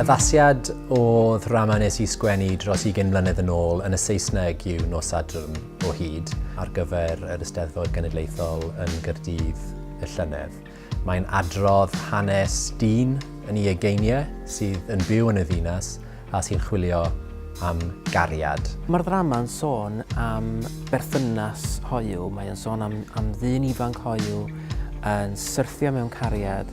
Addasiad o ddrama nes I sgwennu dros 20 mlynedd yn ôl yn y Saesneg yw Nos Sadwrn O Hyd ar gyfer yr Eisteddfod Genedlaethol yn Gaerdydd y llynedd. Mae'n adrodd hanes dyn yn ei ugeiniau sydd yn byw yn y ddinas a sy'n chwilio am gariad. Mae'r ddrama'n sôn am berthynas hoyw, mae'n sôn am ddyn ifanc hoyw yn syrthio mewn cariad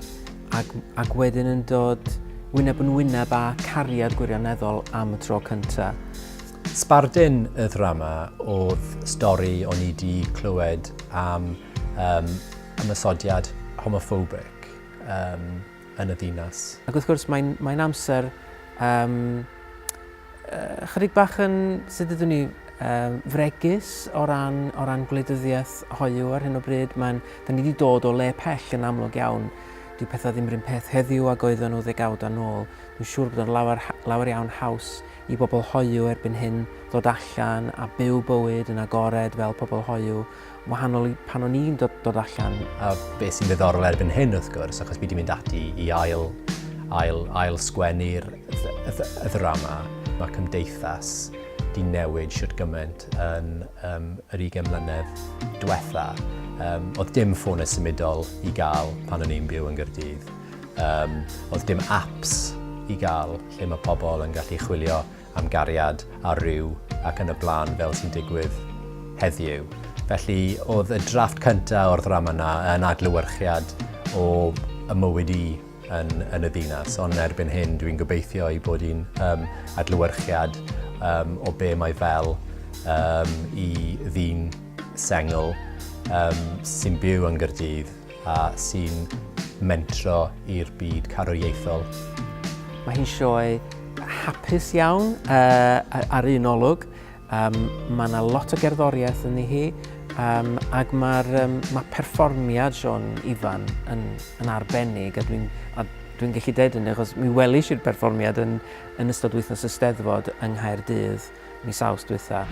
ac wedyn yn dod wyneb yn wyneb â cariad gwirioneddol am y tro cyntaf. Sbardun y ddrama oedd stori o'n I wedi clywed am ymysodiad homophobic yn y ddinas. Ac wrth gwrs mae'n amser chydig bach yn, sut ydyn ni, fregus o ran gwleidyddiaeth hoyw ar hyn o bryd. Da ni wedi dod o le pell yn amlwg iawn. Dyw pethau ddim yr un peth heddiw ag oedden nhw ddegawd yn ôl. Dwi'n siŵr bod yn lawer iawn haws I bobl hoyw erbyn hyn ddod allan a byw bywyd yn agored fel pobl hoyw, wahanol I pan o'n i'n dod allan. A beth sy'n ddiddorol erbyn hyn wrth gwrs, achos fi wedi mynd ati I ail sgwennu'r y ddrama, mae cymdeithas di newid siwrt gymaint yn yr 20 mlynedd diwetha. Oedd dim ffonau symudol I gael pan o'n i'n byw yn Gaerdydd. Oedd dim apps I gael lle mae pobl yn gallu chwilio am gariad a ryw ac yn y blaen fel sy'n digwydd heddiw. Felly oedd y drafft cyntaf o'r ddrama yna yn adlewyrchiad o y mywyd I yn y ddinas, ond erbyn hyn dwi'n gobeithio I bod hi'n adlewyrchiad o be mae fel I ddyn sengl sy'n byw yn Gaerdydd a sy'n mentro i'r byd carwriaethol. Mae hi'n sioe hapus iawn ar un olwg. Mae yna lot o gerddoriaeth yn hi ac mae perfformiad Sion Ifan yn arbennig a dwi'n gallu deud hynny achos mi welis i'r perfformiad yn ystod wythnos Eisteddfod yng Nghaerdydd mis Awst diwetha.